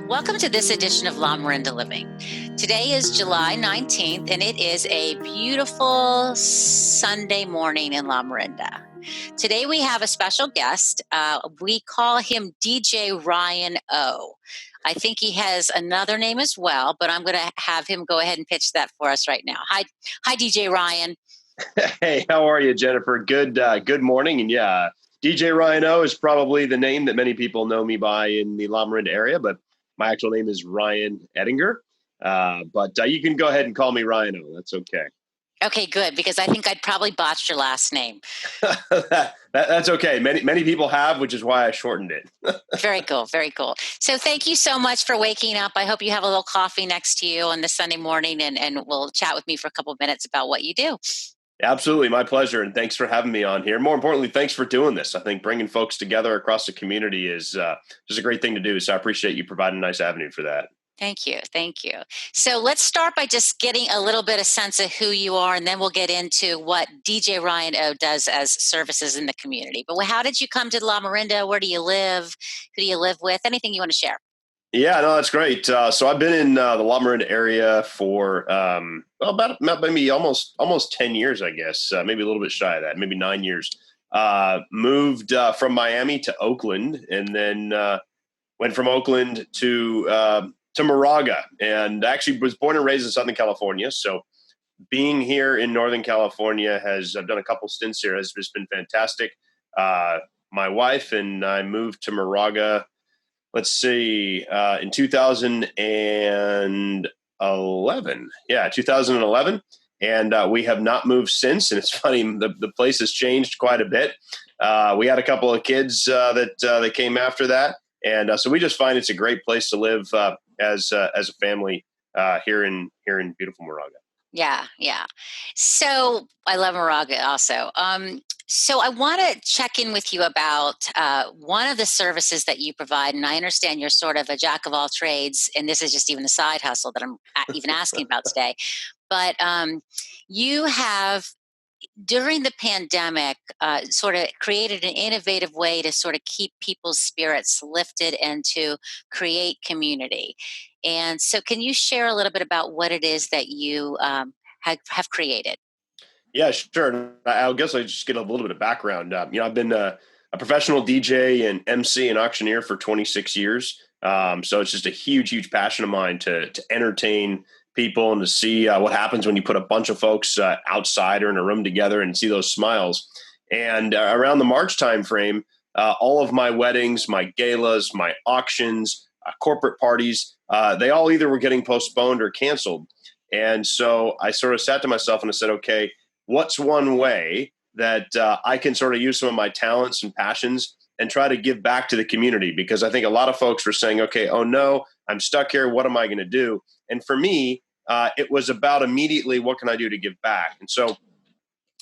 Welcome to this edition of Lamorinda Living. Today is July 19th, and it is a beautiful Sunday morning in Lamorinda. Today we have a special guest. We call him DJ Ryan O. I think he has another name as well, but I'm going to have him go ahead and pitch that for us right now. Hi, DJ Ryan. Hey, how are you, Jennifer? Good morning. And yeah, DJ Ryan O is probably the name that many people know me by in the Lamorindans area, but my actual name is Ryan Ettinger. But you can go ahead and call me Ryan O. That's okay. Okay, good, because I think I'd probably botched your last name. That's okay. Many people have, which is why I shortened it. Very cool. Very cool. So thank you so much for waking up. I hope you have a little coffee next to you on this Sunday morning, and we'll chat with me for a couple of minutes about what you do. Absolutely. My pleasure. And thanks for having me on here. More importantly, thanks for doing this. I think bringing folks together across the community is just a great thing to do. So I appreciate you providing a nice avenue for that. Thank you. Thank you. So let's start by just getting a little bit of sense of who you are, and then we'll get into what DJ Ryan O does as services in the community. But how did you come to Lamorinda? Where do you live? Who do you live with? Anything you want to share? Yeah, no, that's great. So I've been in the Lamorindans area for about maybe almost 10 years, I guess, maybe a little bit shy of that, maybe 9 years. Moved from Miami to Oakland, and then went from Oakland to Moraga, and actually was born and raised in Southern California. So being here in Northern California I've done a couple stints here, has just been fantastic. My wife and I moved to Moraga, let's see, in 2011. Yeah, 2011. And we have not moved since. And it's funny, the place has changed quite a bit. We had a couple of kids that came after that. And so we just find it's a great place to live as a family here in beautiful Moraga. Yeah. So I love Moraga also. So I want to check in with you about one of the services that you provide. And I understand you're sort of a jack of all trades, and this is just even a side hustle that I'm even asking about today. But you have, during the pandemic, sort of created an innovative way to sort of keep people's spirits lifted and to create community. And so can you share a little bit about what it is that you have created? Yeah, sure. I guess I just get a little bit of background. I've been a professional DJ and MC and auctioneer for 26 years. So it's just a huge passion of mine to entertain people and to see what happens when you put a bunch of folks outside or in a room together and see those smiles. And around the March timeframe, all of my weddings, my galas, my auctions, corporate parties, they all either were getting postponed or canceled. And so I sort of sat to myself and I said, okay, what's one way that I can sort of use some of my talents and passions and try to give back to the community? Because I think a lot of folks were saying, okay, oh no, I'm stuck here. What am I going to do? And for me, it was about immediately, what can I do to give back? And so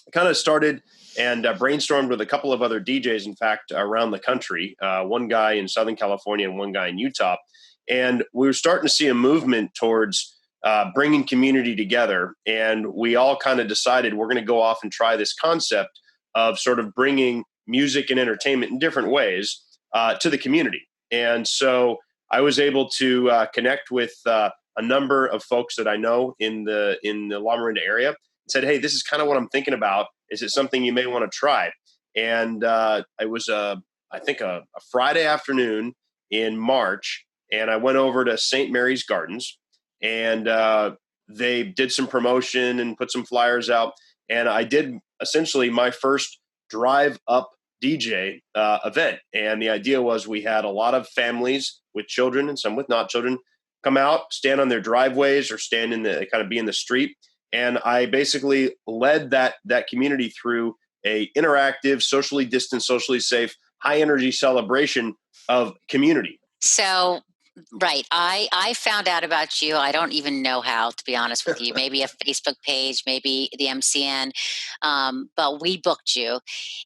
I kind of started and brainstormed with a couple of other DJs, in fact, around the country, one guy in Southern California and one guy in Utah. And we were starting to see a movement towards bringing community together. And we all kind of decided we're going to go off and try this concept of sort of bringing music and entertainment in different ways to the community. And so I was able to connect with a number of folks that I know in the Lamorindans area and said, hey, this is kind of what I'm thinking about. Is it something you may want to try? And it was, I think, a Friday afternoon in March. And I went over to St. Mary's Gardens, and they did some promotion and put some flyers out. And I did essentially my first drive up DJ event. And the idea was we had a lot of families with children and some with not children come out, stand on their driveways or stand in the kind of be in the street. And I basically led that community through a interactive, socially distanced, socially safe, high energy celebration of community. So, right. I found out about you. I don't even know how, to be honest with you. Maybe a Facebook page, maybe the MCN. But we booked you,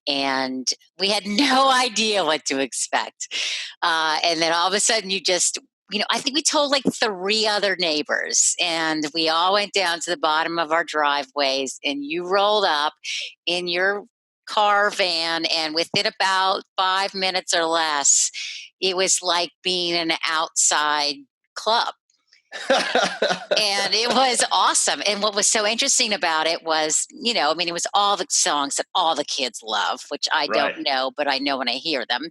and we had no idea what to expect. And then all of a sudden you just, I think we told like 3 other neighbors, and we all went down to the bottom of our driveways, and you rolled up in your car van, and within about 5 minutes or less, it was like being in an outside club. And it was awesome. And what was so interesting about it was, it was all the songs that all the kids love, which I Right. don't know, but I know when I hear them.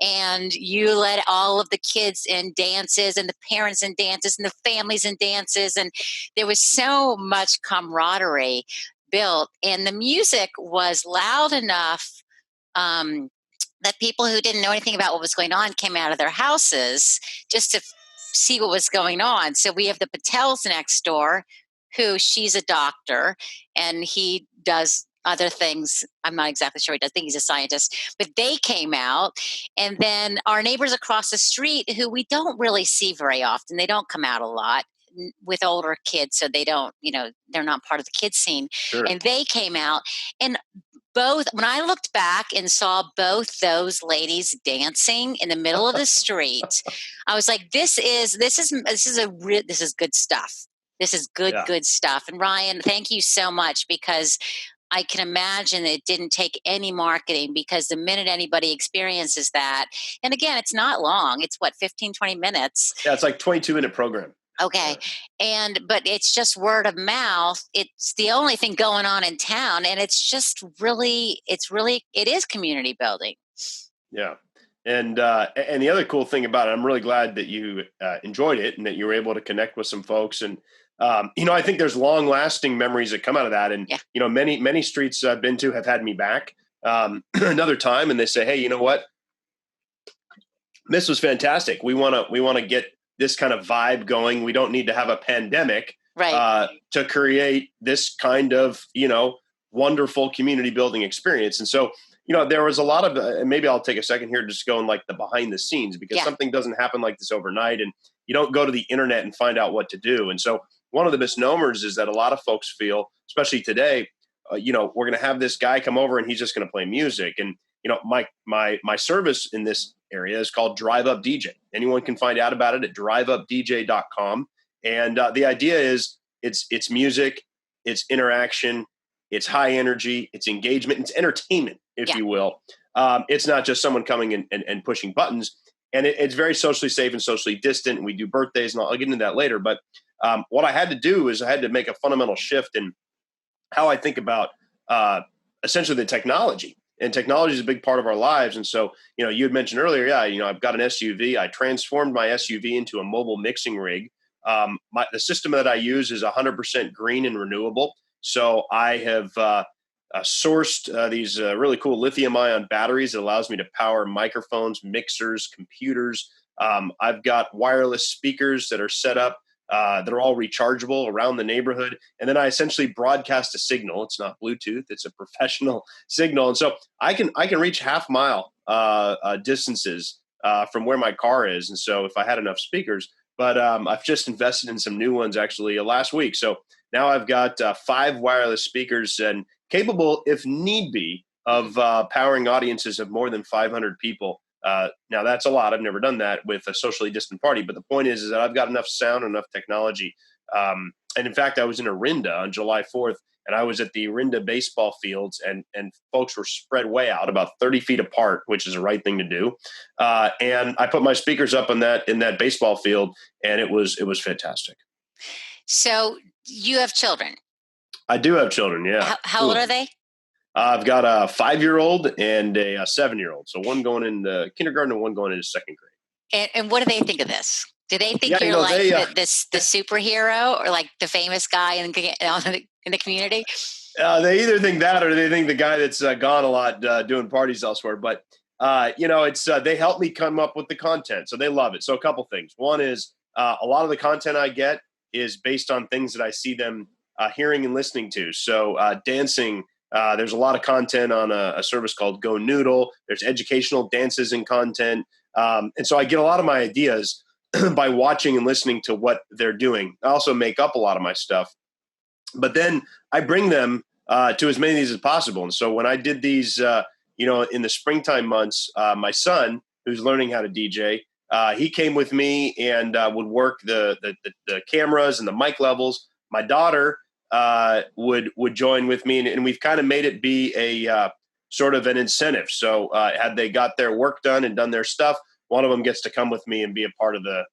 And you let all of the kids in dances and the parents in dances and the families in dances. And there was so much camaraderie built. And the music was loud enough that people who didn't know anything about what was going on came out of their houses just to see what was going on. So we have the Patels next door, who she's a doctor and he does other things. I'm not exactly sure he does. I think he's a scientist, but they came out. And then our neighbors across the street, who we don't really see very often, they don't come out a lot with older kids. So they don't, they're not part of the kids scene. Sure. And they came out, and both, when I looked back and saw both those ladies dancing in the middle of the street, I was like, this is good stuff. This is good stuff. And Ryan, thank you so much, because I can imagine it didn't take any marketing, because the minute anybody experiences that, and again, it's not long. It's what, 15, 20 minutes. Yeah, it's like 22-minute program. Okay. But it's just word of mouth. It's the only thing going on in town. And it's just really, it is community building. Yeah. And the other cool thing about it, I'm really glad that you enjoyed it and that you were able to connect with some folks. And, I think there's long lasting memories that come out of that. And, many streets I've been to have had me back another time, and they say, hey, you know what? This was fantastic. We want to get this kind of vibe going. We don't need to have a pandemic to create this kind of, wonderful community building experience. And so, there was a lot of, and maybe I'll take a second here, just going like the behind the scenes, because something doesn't happen like this overnight, and you don't go to the internet and find out what to do. And so one of the misnomers is that a lot of folks feel, especially today, we're going to have this guy come over and he's just going to play music. And, my service in this area is called Drive Up DJ. Anyone can find out about it at driveupdj.com. And the idea is it's music, it's interaction, it's high energy, it's engagement, it's entertainment, if you will. It's not just someone coming and pushing buttons. And it's very socially safe and socially distant. And we do birthdays, and I'll get into that later. But what I had to do is I had to make a fundamental shift in how I think about essentially the technology. And technology is a big part of our lives. And so, you had mentioned earlier, I've got an SUV. I transformed my SUV into a mobile mixing rig. The system that I use is 100% green and renewable. So I have sourced these really cool lithium-ion batteries that allows me to power microphones, mixers, computers. I've got wireless speakers that are set up that are all rechargeable around the neighborhood. And then I essentially broadcast a signal. It's not Bluetooth. It's a professional signal. And so I can reach half-mile distances from where my car is. And so if I had enough speakers, but I've just invested in some new ones actually last week. So now I've got 5 wireless speakers and capable, if need be, of powering audiences of more than 500 people. Now that's a lot. I've never done that with a socially distant party, but the point is that I've got enough sound, enough technology. And in fact, I was in Orinda on July 4th, and I was at the Orinda baseball fields, and folks were spread way out about 30 feet apart, which is the right thing to do. And I put my speakers up in that baseball field, and it was fantastic. So you have children? I do have children. Yeah. How old are they? I've got a 5-year-old and a 7-year-old. So one going into kindergarten and one going into second grade. And what do they think of this? Do they think you're like the superhero, or like the famous guy in the community? They either think that, or they think the guy that's gone a lot doing parties elsewhere. But it's they help me come up with the content, so they love it. So a couple things. One is a lot of the content I get is based on things that I see them hearing and listening to. So dancing. There's a lot of content on a service called Go Noodle. There's educational dances and content. And so I get a lot of my ideas by watching and listening to what they're doing. I also make up a lot of my stuff. But then I bring them to as many of these as possible. And so when I did these, in the springtime months, my son, who's learning how to DJ, he came with me and would work the cameras and the mic levels. My daughter would join with me, and we've kind of made it be a sort of an incentive. So had they got their work done and done their stuff, one of them gets to come with me and be a part of the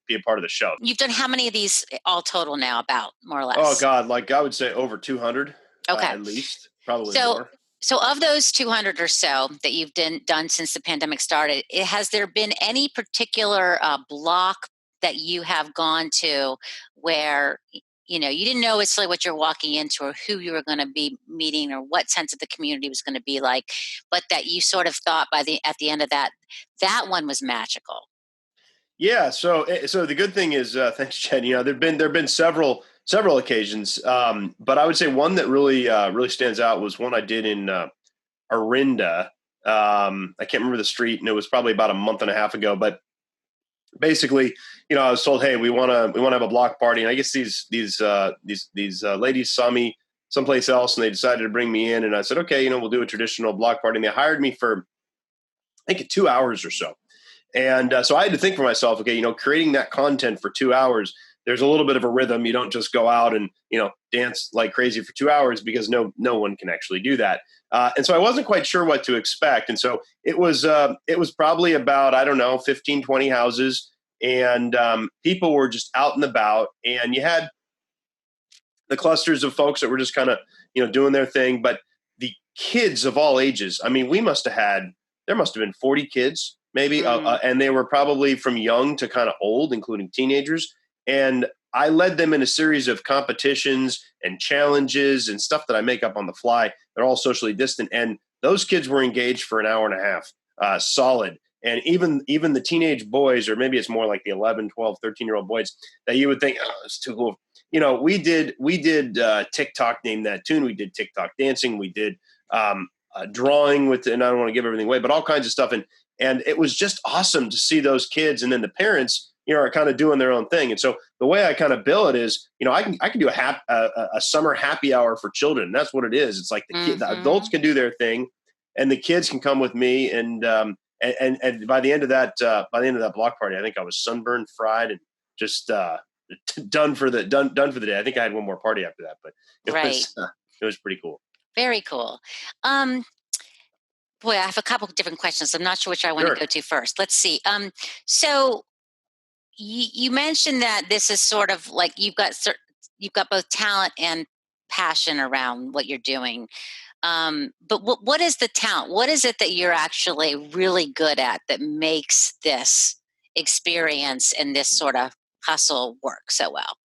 show. You've done how many of these all total now, about, more or Oh less? God, like I would say over 200 Okay. at least, probably So, more. so of those 200 or so that you've done since the pandemic started, has there been any particular block that you have gone to where you didn't know necessarily what you're walking into or who you were going to be meeting or what sense of the community was going to be like, but that you sort of thought at the end of that one was magical? Yeah. So the good thing is, thanks, Jen. There've been several occasions, but I would say one that really stands out was one I did in Orinda. I can't remember the street, and it was probably about a month and a half ago. But basically, I was told, hey, we want to have a block party, and I guess these ladies saw me someplace else, and they decided to bring me in, and I said, okay, we'll do a traditional block party, and they hired me for I think 2 hours or so. And so I had to think for myself, okay, creating that content for 2 hours, there's a little bit of a rhythm. You don't just go out and, dance like crazy for 2 hours, because no one can actually do that. And so I wasn't quite sure what to expect. And so it was probably about, I don't know, 15, 20 houses. And people were just out and about. And you had the clusters of folks that were just kind of, doing their thing. But the kids of all ages, I mean, there must have been 40 kids maybe, and they were probably from young to kind of old, including teenagers. And I led them in a series of competitions and challenges and stuff that I make up on the fly. They're all socially distant, and those kids were engaged for an hour and a half, solid. And even the teenage boys, or maybe it's more like the 11, 12, 13-year-old boys that you would think, oh, it's too cool. We did TikTok, name that tune. We did TikTok dancing. We did drawing with, and I don't want to give everything away, but all kinds of stuff. And it was just awesome to see those kids. And then the parents, are kind of doing their own thing. And so the way I kind of bill it is, I can do a summer happy hour for children. That's what it is. It's like the adults can do their thing, and the kids can come with me. And by the end of that block party, I think I was sunburned, fried, and just done for the day. I think I had one more party after that, but it was pretty cool. Very cool. Boy, I have a couple of different questions. I'm not sure which I want to go to first. Let's see. So you mentioned that this is sort of like you've got both talent and passion around what you're doing. But what is the talent? What is it that you're actually really good at that makes this experience and this sort of hustle work so well?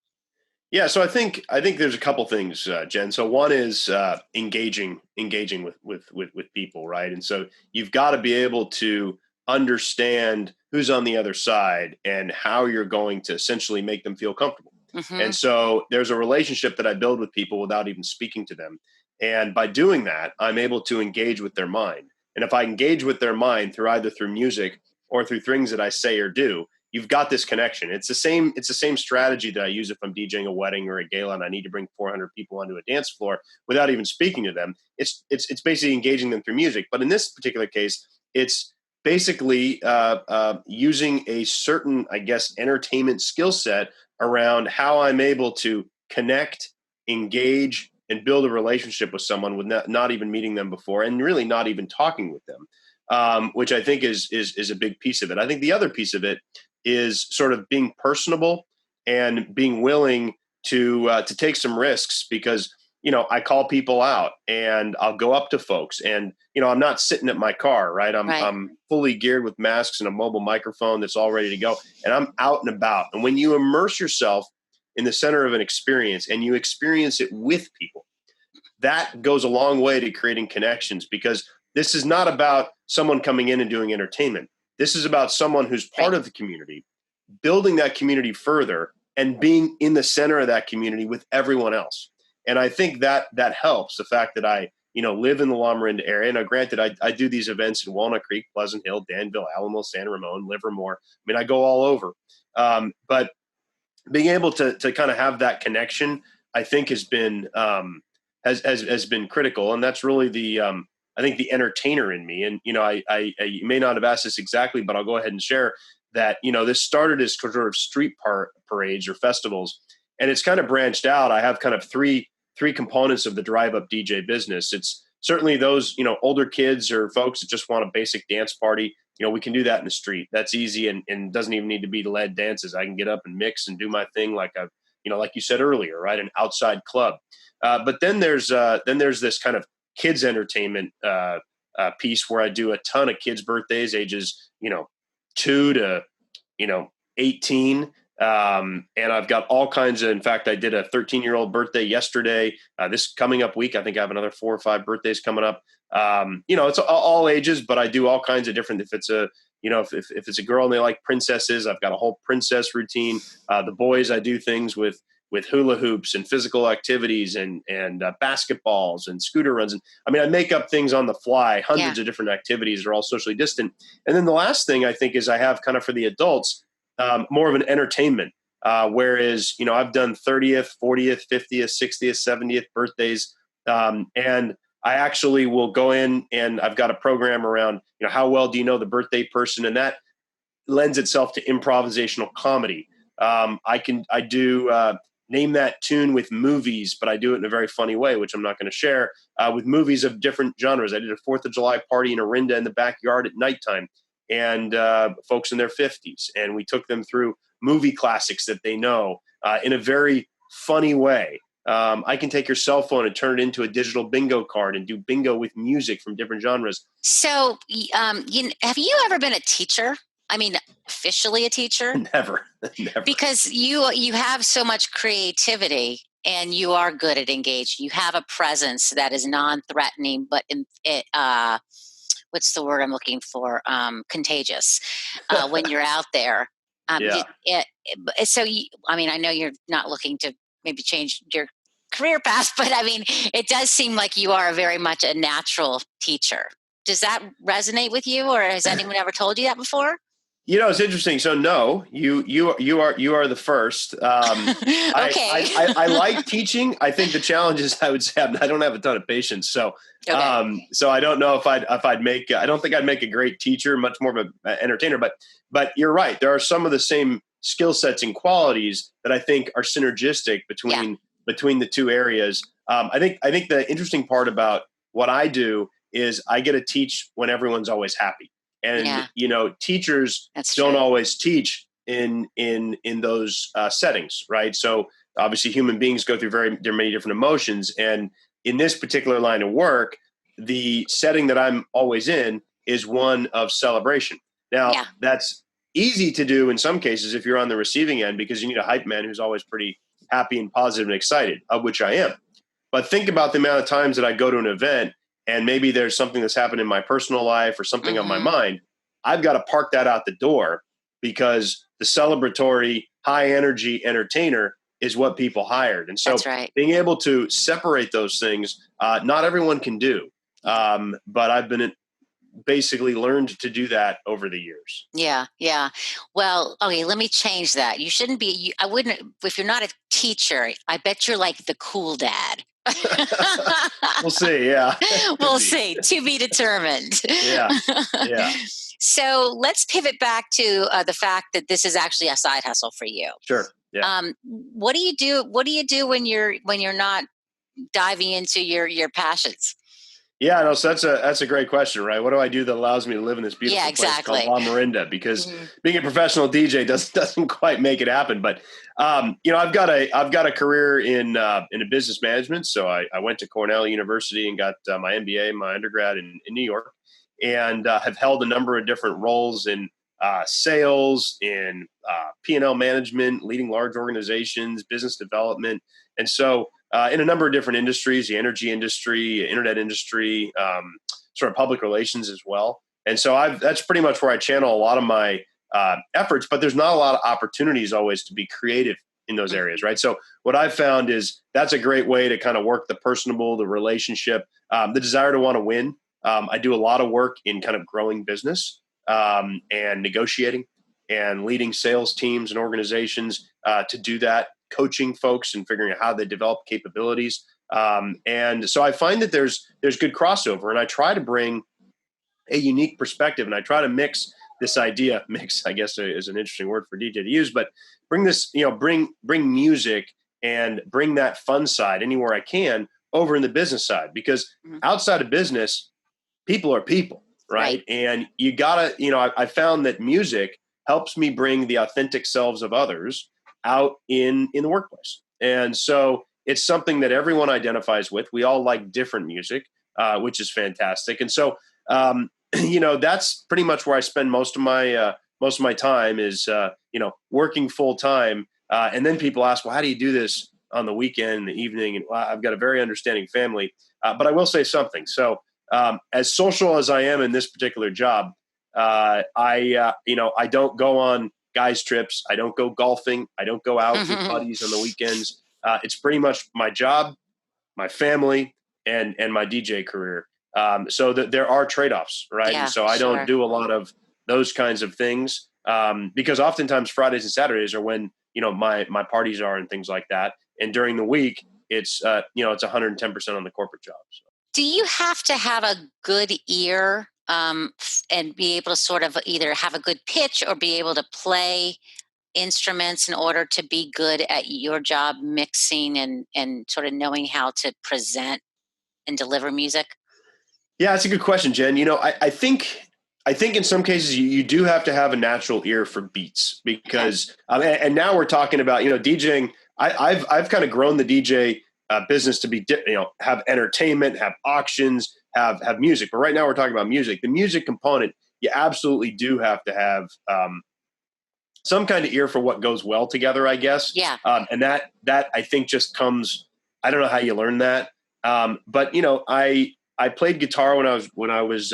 Yeah, so I think there's a couple things, Jen. So one is engaging with people, right? And so you've got to be able to understand who's on the other side and how you're going to essentially make them feel comfortable. Mm-hmm. And so there's a relationship that I build with people without even speaking to them. And by doing that, I'm able to engage with their mind. And if I engage with their mind either through music or through things that I say or do, you've got this connection. It's the same strategy that I use if I'm DJing a wedding or a gala and I need to bring 400 people onto a dance floor without even speaking to them. It's basically engaging them through music. But in this particular case, it's basically using a certain, I guess, entertainment skill set around how I'm able to connect, engage, and build a relationship with someone with not even meeting them before, and really not even talking with them, which I think is a big piece of it. I think the other piece of it is sort of being personable and being willing to take some risks, because I call people out and I'll go up to folks, and I'm not sitting at my car, right? I'm fully geared with masks and a mobile microphone that's all ready to go, and I'm out and about. And when you immerse yourself in the center of an experience and you experience it with people, that goes a long way to creating connections, because this is not about someone coming in and doing entertainment. This is about someone who's part of the community, building that community further and being in the center of that community with everyone else. And I think that helps. The fact that I, live in the Lamorindans area. Now, granted, I do these events in Walnut Creek, Pleasant Hill, Danville, Alamo, San Ramon, Livermore. I mean, I go all over. But being able to kind of have that connection, I think has been has been critical. And that's really I think the entertainer in me. And, I you may not have asked this exactly, but I'll go ahead and share that, this started as sort of street parades or festivals, and it's kind of branched out. I have kind of three components of the drive up DJ business. It's certainly those, older kids or folks that just want a basic dance party we can do that in the street. That's easy, and doesn't even need to be lead dances. I can get up and mix and do my thing like like you said earlier, right? An outside club. But then there's this kind of kids entertainment piece where I do a ton of kids' birthdays, ages 2 to 18. And I've got all kinds of, in fact, I did a 13-year-old birthday yesterday. This coming up week, I think I have another 4 or 5 birthdays coming up. It's all ages, but I do all kinds of different, if it's a, if it's a girl and they like princesses, I've got a whole princess routine. The boys, I do things with hula hoops and physical activities and basketballs and scooter runs. And I make up things on the fly, hundreds of different activities are all socially distant. And then the last thing I think is I have kind of for the adults, more of an entertainment. Whereas, I've done 30th, 40th, 50th, 60th, 70th birthdays. And I actually will go in and I've got a program around, how well do you know the birthday person? And that lends itself to improvisational comedy. I do name that tune with movies, but I do it in a very funny way, which I'm not going to share, with movies of different genres. I did a 4th of July party in Orinda in the backyard at nighttime, and folks in their 50s. And we took them through movie classics that they know in a very funny way. I can take your cell phone and turn it into a digital bingo card and do bingo with music from different genres. So, have you ever been a teacher? Officially a teacher? Never. Because you have so much creativity and you are good at engaging. You have a presence that is non-threatening, but what's the word I'm looking for? Contagious when you're out there. So, I know you're not looking to maybe change your career path, but it does seem like you are very much a natural teacher. Does that resonate with you, or has anyone ever told you that before? It's interesting. So no, you are the first. Okay. I like teaching. I think the challenge is, I would say, I don't have a ton of patience. So, okay. So I don't know if I'd make, I don't think I'd make a great teacher, much more of an entertainer, but you're right. There are some of the same skill sets and qualities that I think are synergistic between the two areas. I think the interesting part about what I do is I get to teach when everyone's always happy. And, teachers don't always teach in those settings, right? So obviously human beings go through many different emotions. And in this particular line of work, the setting that I'm always in is one of celebration. Now, that's easy to do in some cases if you're on the receiving end, because you need a hype man who's always pretty happy and positive and excited, of which I am. But think about the amount of times that I go to an event and maybe there's something that's happened in my personal life or something on my mind. I've got to park that out the door, because the celebratory, high energy entertainer is what people hired. And so being able to separate those things, not everyone can do. But I've been basically learned to do that over the years. Yeah. Well, okay, let me change that. You shouldn't be, I wouldn't, if you're not a teacher, I bet you're like the cool dad. We'll see. Yeah. We'll see. To be determined. Yeah. So let's pivot back to the fact that this is actually a side hustle for you. Sure. Yeah. What do you do? What do you do when you're not diving into your passions? Yeah, no, so that's a great question, right? What do I do that allows me to live in this beautiful place called Lamorinda? Because being a professional DJ doesn't quite make it happen. But I've got a career in a business management. So I went to Cornell University and got my MBA, my undergrad in New York, and have held a number of different roles in sales, in P&L management, leading large organizations, business development, and so. In a number of different industries, the energy industry, internet industry, sort of public relations as well. And so that's pretty much where I channel a lot of my efforts, but there's not a lot of opportunities always to be creative in those areas, right? So what I've found is that's a great way to kind of work the personable, the relationship, the desire to want to win. I do a lot of work in kind of growing business and negotiating and leading sales teams and organizations to do that. Coaching folks and figuring out how they develop capabilities. And so I find that there's good crossover, and I try to bring a unique perspective, and I try to mix this idea, I guess is an interesting word for DJ to use, but bring this, bring music and bring that fun side anywhere I can over in the business side, because outside of business, people are people. right? And you gotta, I found that music helps me bring the authentic selves of others out in the workplace. And so it's something that everyone identifies with. We all like different music, which is fantastic. And so, that's pretty much where I spend most of my time is, working full time. And then people ask, well, how do you do this on the weekend, the evening? And well, I've got a very understanding family, but I will say something. So, as social as I am in this particular job, I don't go on guys trips. I don't go golfing. I don't go out with buddies on the weekends. It's pretty much my job, my family, and my DJ career. So that there are trade-offs, right? Yeah, and so I don't do a lot of those kinds of things because oftentimes Fridays and Saturdays are when my parties are and things like that. And during the week, it's 110% on the corporate job. So. Do you have to have a good ear and be able to sort of either have a good pitch or be able to play instruments in order to be good at your job mixing and sort of knowing how to present and deliver music? Yeah, that's a good question, Jen. I think in some cases you do have to have a natural ear for beats because, and now we're talking about DJing. I've kind of grown the DJ business to be have entertainment, have auctions, have music. But right now we're talking about music. The music component, you absolutely do have to have some kind of ear for what goes well together, I guess. Yeah. And that I think just comes. I don't know how you learn that, but I played guitar when I was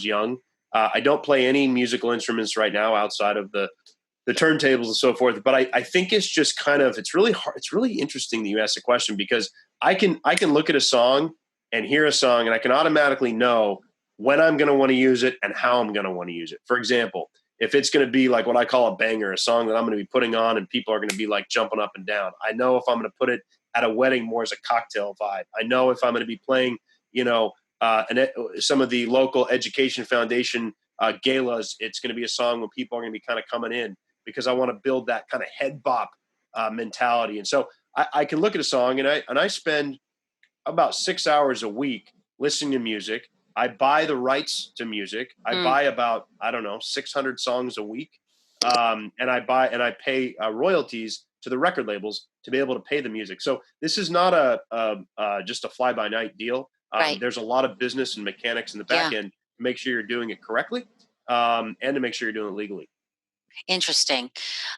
young. I don't play any musical instruments right now outside of the turntables and so forth. But I think it's just kind of it's really hard. It's really interesting that you asked the question because I can look at a song and hear a song and I can automatically know when I'm going to want to use it and how I'm going to want to use it. For example, if it's going to be like what I call a banger, a song that I'm going to be putting on and people are going to be like jumping up and down. I know if I'm going to put it at a wedding more as a cocktail vibe. I know if I'm going to be playing, some of the local education foundation galas, it's going to be a song when people are going to be kind of coming in because I want to build that kind of head bop mentality. And so I can look at a song and I spend about 6 hours a week listening to music. I buy the rights to music. I buy about, 600 songs a week. And I pay royalties to the record labels to be able to pay the music. So this is not just a fly by night deal. Right. There's a lot of business and mechanics in the back end to make sure you're doing it correctly and to make sure you're doing it legally. Interesting.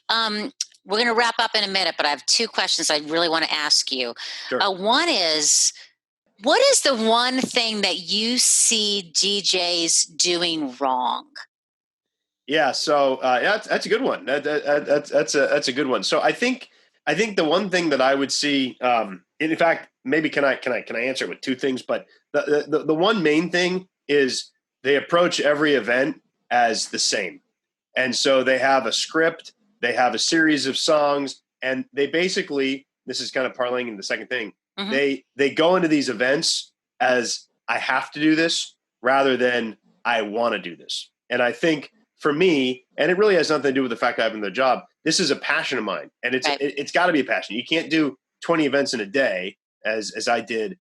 We're going to wrap up in a minute, but I have two questions I really want to ask you. Sure. One is, what is the one thing that you see DJs doing wrong? Yeah, so that's a good one. That's a good one. So I think the one thing that I would see, in fact, maybe can I answer it with two things? But the one main thing is they approach every event as the same, and so they have a script, they have a series of songs, and they basically, this is kind of parlaying into the second thing. Mm-hmm. They go into these events as I have to do this rather than I want to do this, and I think. For me, and it really has nothing to do with the fact I have another job, this is a passion of mine. And it's got to be a passion. You can't do 20 events in a day as I did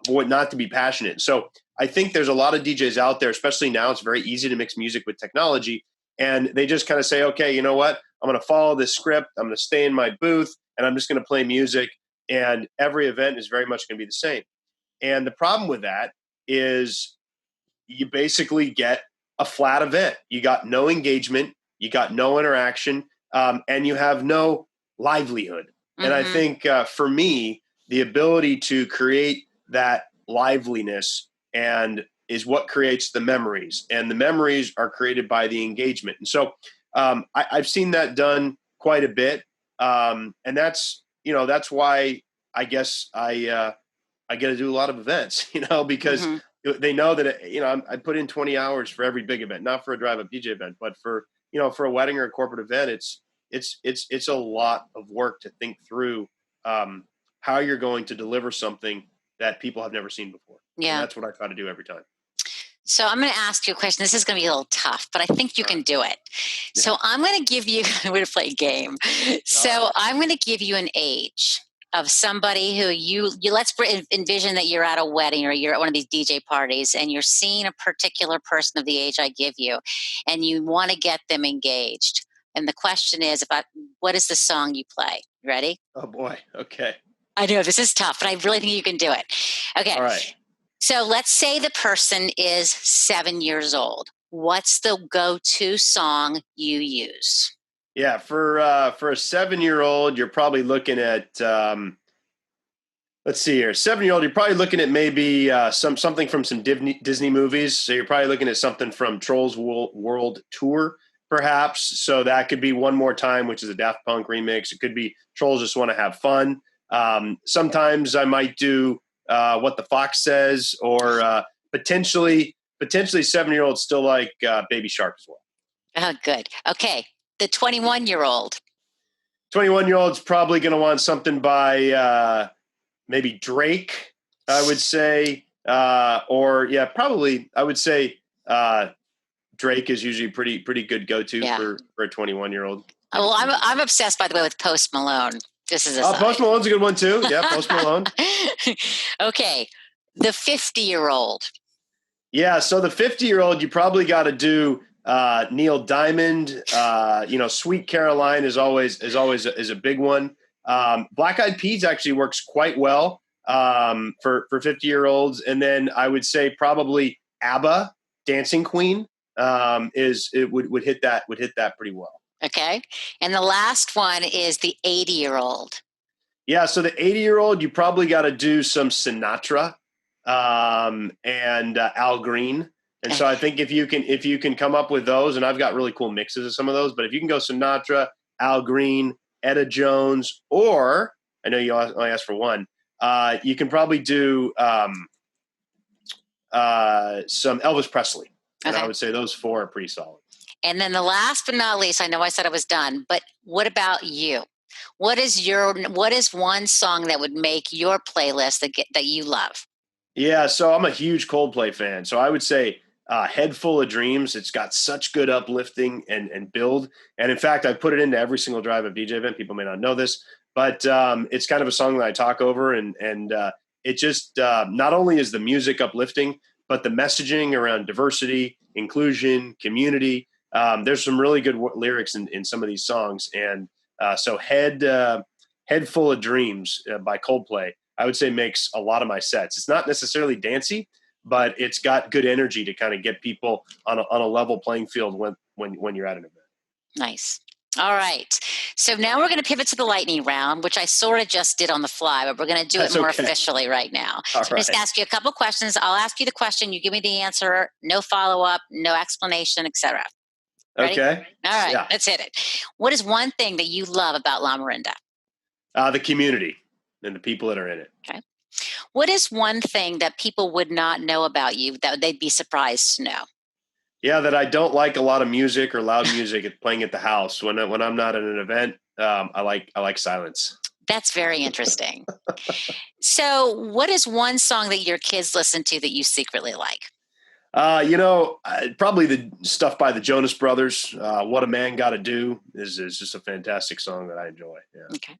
for it not to be passionate. So I think there's a lot of DJs out there, especially now it's very easy to mix music with technology. And they just kind of say, okay, you know what? I'm going to follow this script. I'm going to stay in my booth and I'm just going to play music. And every event is very much going to be the same. And the problem with that is you basically get a flat event. You got no engagement, you got no interaction, and you have no livelihood. Mm-hmm. And I think for me, the ability to create that liveliness and is what creates the memories, and the memories are created by the engagement. And so I've seen that done quite a bit, and that's why I guess I get to do a lot of events, because. Mm-hmm. They know that, I put in 20 hours for every big event, not for a drive up DJ event, but for a wedding or a corporate event, it's a lot of work to think through how you're going to deliver something that people have never seen before. Yeah. And that's what I try to do every time. So I'm going to ask you a question. This is going to be a little tough, but I think you can do it. Yeah. So I'm going to give you, we're going to play a game. So I'm going to give you an age. of somebody who you let's envision that you're at a wedding or you're at one of these DJ parties and you're seeing a particular person of the age I give you, and you want to get them engaged. And the question is about what is the song you play? Ready? Oh boy. Okay. I know this is tough, but I really think you can do it. Okay. All right. So let's say the person is 7 years old. What's the go-to song you use? Yeah, for a 7-year-old, you're probably looking at let's see here. 7-year-old, you're probably looking at maybe something from some Disney movies. So you're probably looking at something from Trolls World Tour, perhaps. So that could be One More Time, which is a Daft Punk remix. It could be Trolls Just Want to Have Fun. Sometimes I might do What the Fox Says, or potentially 7-year-olds still like Baby Shark as well. Oh, good. Okay. The 21-year-old. 21-year-old's probably going to want something by maybe Drake, I would say. Probably I would say Drake is usually pretty good go-to for a 21-year-old. Oh, well, I'm obsessed, by the way, with Post Malone. This is Post Malone's a good one too. Yeah, Post Malone. Okay. The 50-year-old. Yeah, so the 50-year-old, you probably got to do Neil Diamond. Sweet Caroline is always a big one. Black Eyed Peas actually works quite well for 50-year-olds, and then I would say probably ABBA, Dancing Queen, would hit that pretty well. Okay, and the last one is the 80-year-old. Yeah, so the 80-year-old, you probably got to do some Sinatra and Al Green. And so I think if you can come up with those, and I've got really cool mixes of some of those, but if you can go Sinatra, Al Green, Etta Jones, or I know you only asked for one, you can probably do some Elvis Presley. And I would say those four are pretty solid. And then the last but not least, I know I said I was done, but what about you? What is one song that would make your playlist that you love? Yeah, so I'm a huge Coldplay fan. So I would say Head Full of Dreams. It's got such good uplifting and build. And in fact, I put it into every single Drive Up DJ event. People may not know this, but it's kind of a song that I talk over. And it just not only is the music uplifting, but the messaging around diversity, inclusion, community. There's some really good lyrics in some of these songs. And so Head Full of Dreams by Coldplay, I would say makes a lot of my sets. It's not necessarily dancey, but it's got good energy to kind of get people on a level playing field when you're at an event. Nice. All right. So now we're going to pivot to the lightning round, which I sort of just did on the fly, but we're going to do it more officially right now. So I'm just ask you a couple questions. I'll ask you the question. You give me the answer. No follow-up, no explanation, etc. Okay. All right. Yeah. Let's hit it. What is one thing that you love about Lamorinda? The community and the people that are in it. Okay. What is one thing that people would not know about you that they'd be surprised to know? Yeah, that I don't like a lot of music or loud music playing at the house. When I'm not at an event, I like silence. That's very interesting. So what is one song that your kids listen to that you secretly like? Probably the stuff by the Jonas Brothers. What a Man Gotta Do is just a fantastic song that I enjoy. Yeah. Okay.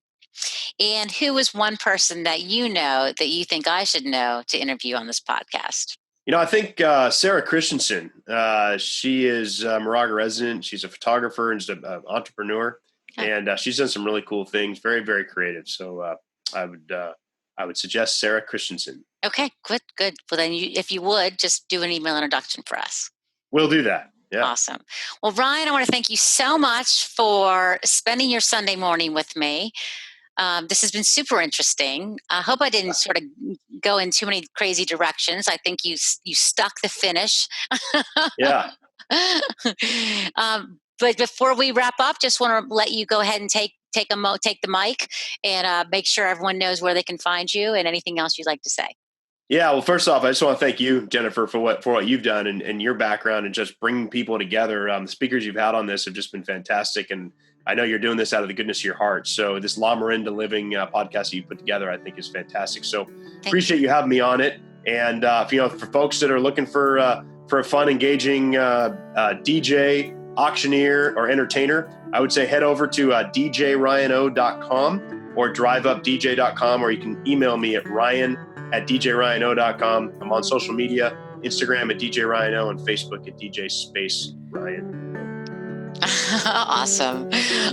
And who is one person that you know that you think I should know to interview on this podcast? I think Sarah Christensen. She is a Moraga resident. She's a photographer and just an entrepreneur, and she's done some really cool things. Very, very creative. So I would suggest Sarah Christensen. Okay, good. Well, then if you would, just do an email introduction for us. We'll do that. Yeah. Awesome. Well, Ryan, I want to thank you so much for spending your Sunday morning with me. This has been super interesting. I hope I didn't sort of go in too many crazy directions. I think you stuck the finish. Yeah. But before we wrap up, just want to let you go ahead and take the mic and make sure everyone knows where they can find you and anything else you'd like to say. Yeah. Well, first off, I just want to thank you, Jennifer, for what you've done and your background and just bringing people together. The speakers you've had on this have just been fantastic. And I know you're doing this out of the goodness of your heart. So this Lamorinda Living podcast that you put together, I think is fantastic. So appreciate you having me on it. And for folks that are looking for a fun, engaging DJ, auctioneer, or entertainer, I would say head over to djryano.com or driveupdj.com, or you can email me at ryan@djryano.com. I'm on social media, Instagram at DJ Ryano and Facebook at DJ Space Ryan. Awesome.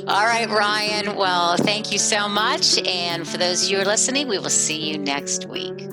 All right, Ryan. Well, thank you so much. And for those of you who are listening, we will see you next week.